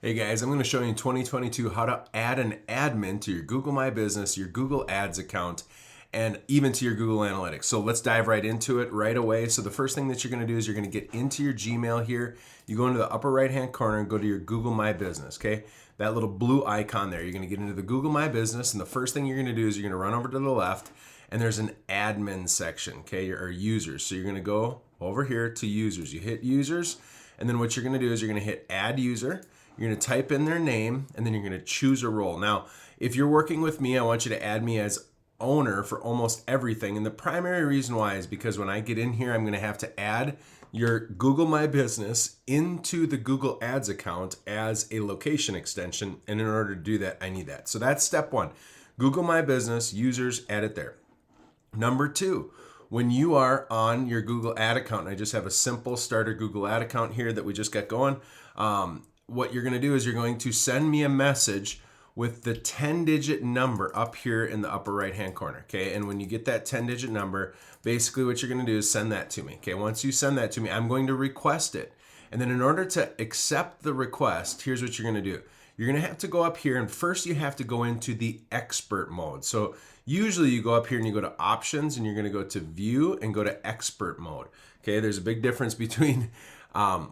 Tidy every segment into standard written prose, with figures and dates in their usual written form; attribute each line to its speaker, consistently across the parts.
Speaker 1: Hey guys, I'm going to show you in 2022 how to add an admin to your Google My Business, your Google Ads account, and even to your Google Analytics. So let's dive right into it right away. So the first thing that you're going to do is you're going to get into your Gmail here. You go into the upper right hand corner and go to your Google My Business, okay? That little blue icon there. You're going to get into the Google My Business, and the first thing you're going to do is you're going to run over to the left, and there's an admin section, okay, or users. So you're going to go over here to users. You hit users, and then what you're going to do is you're going to hit add user. You're going to type in their name, and then you're going to choose a role. Now, if you're working with me, I want you to add me as owner for almost everything. And the primary reason why is because when I get in here, I'm going to have to add your Google My Business into the Google Ads account as a location extension. And in order to do that, I need that. So that's step one. Google My Business, users, add it there. Number two, when you are on your Google Ad account, and I just have a simple starter Google Ad account here that we just got going, what you're going to do is you're going to send me a message with the 10-digit number up here in the upper right-hand corner, okay? And when you get that 10-digit number, basically what you're going to do is send that to me, okay? Once you send that to me, I'm going to request it. And then in order to accept the request, here's what you're going to do. You're going to have to go up here, and first you have to go into the expert mode. So usually you go up here and you go to options, and you're going to go to view and go to expert mode, okay? There's a big difference between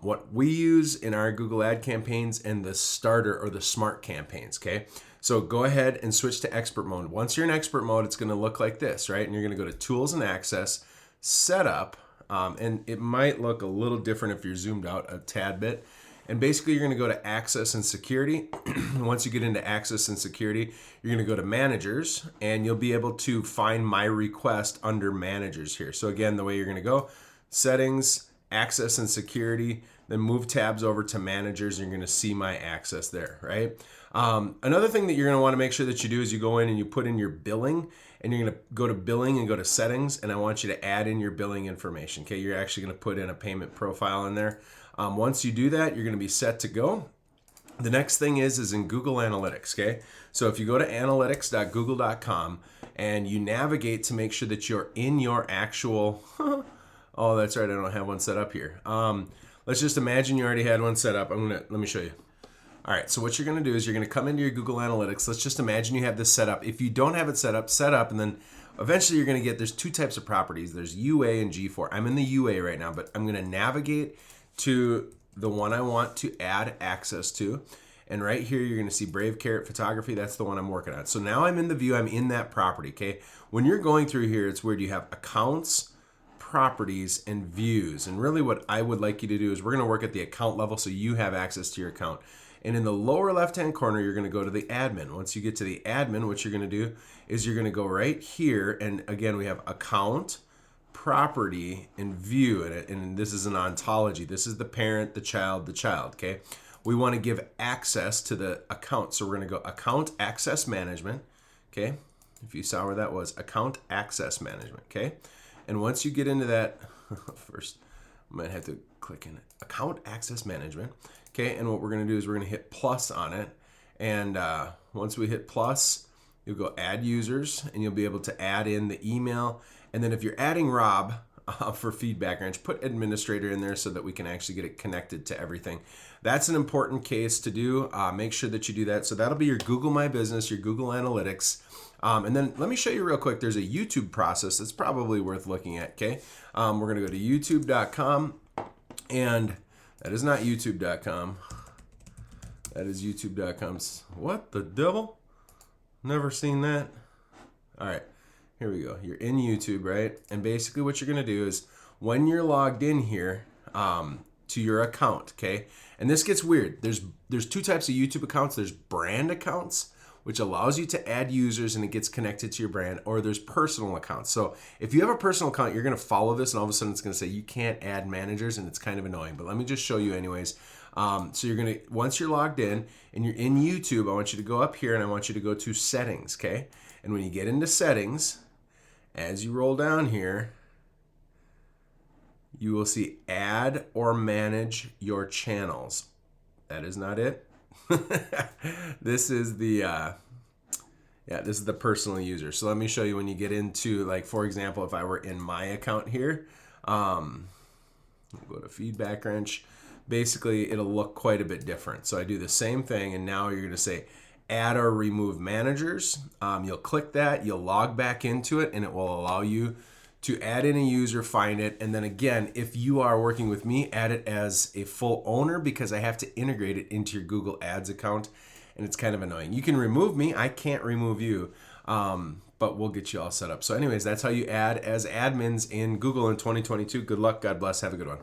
Speaker 1: what we use in our Google ad campaigns and the starter or the smart campaigns, okay? So go ahead and switch to expert mode. Once you're in expert mode, it's gonna look like this, right? And you're gonna go to tools and access, setup, and it might look a little different if you're zoomed out a tad bit. And basically you're gonna go to access and security. Once you get into access and security, you're gonna go to managers, and you'll be able to find my request under managers here. So again, the way you're gonna go, settings, access and security, then move tabs over to managers, and you're going to see my access there, right? Another thing that you're going to want to make sure that you do is you go in and you put in your billing, and you're going to go to billing and go to settings, and I want you to add in your billing information, okay? You're actually going to put in a payment profile in there. Once you do that, you're going to be set to go. The next thing is in Google Analytics, okay? So if you go to analytics.google.com and you navigate to make sure that you're in your actual oh, that's right, I don't have one set up here. Let's just imagine you already had one set up. Let me show you. All right, so what you're gonna do is you're gonna come into your Google Analytics. Let's just imagine you have this set up. If you don't have it set up, and then eventually you're gonna get, there's two types of properties. There's UA and G4. I'm in the UA right now, but I'm gonna navigate to the one I want to add access to. And right here, you're gonna see Brave Carrot Photography. That's the one I'm working on. So now I'm in the view, I'm in that property, okay? When you're going through here, it's weird. You have accounts, properties, and views. And really what I would like you to do is we're going to work at the account level so you have access to your account. And in the lower left hand corner, you're going to go to the admin. Once you get to the admin, what you're going to do is you're going to go right here, and again we have account, property, and view. And this is an ontology. This is the parent, the child, okay? We want to give access to the account, so we're going to go account access management, okay? If you saw where that was, account access management, okay? And once you get into that, first, I might have to click in it. Account Access Management. Okay, and what we're going to do is we're going to hit plus on it. And once we hit plus, you'll go add users, and you'll be able to add in the email. And then if you're adding Rob for Feedbackwrench, put administrator in there so that we can actually get it connected to everything. That's an important case to do. Make sure that you do that. So that'll be your Google My Business, your Google Analytics. And then let me show you real quick. There's a YouTube process that's probably worth looking at, okay? We're going to go to youtube.com, and that is not youtube.com. That is youtube.com. What the devil? Never seen that. All right, here we go. You're in YouTube, right? And basically what you're going to do is when you're logged in here to your account, okay? And this gets weird. There's two types of YouTube accounts. There's brand accounts, which allows you to add users and it gets connected to your brand, or there's personal accounts. So if you have a personal account, you're gonna follow this and all of a sudden it's gonna say you can't add managers, and it's kind of annoying, but let me just show you anyways. So you're gonna, once you're logged in and you're in YouTube, I want you to go up here and I want you to go to settings, okay? And when you get into settings, as you roll down here, you will see add or manage your channels. That is not it. This is the this is the personal user. So let me show you when you get into, like, for example, if I were in my account here, go to Feedbackwrench, basically it'll look quite a bit different. So I do the same thing, and now you're going to say add or remove managers. You'll click that, you'll log back into it, and it will allow you to add in a user, find it, and then again, if you are working with me, add it as a full owner because I have to integrate it into your Google Ads account, and it's kind of annoying. You can remove me, I can't remove you, but we'll get you all set up. So anyways, that's how you add as admins in Google in 2022. Good luck, God bless, have a good one.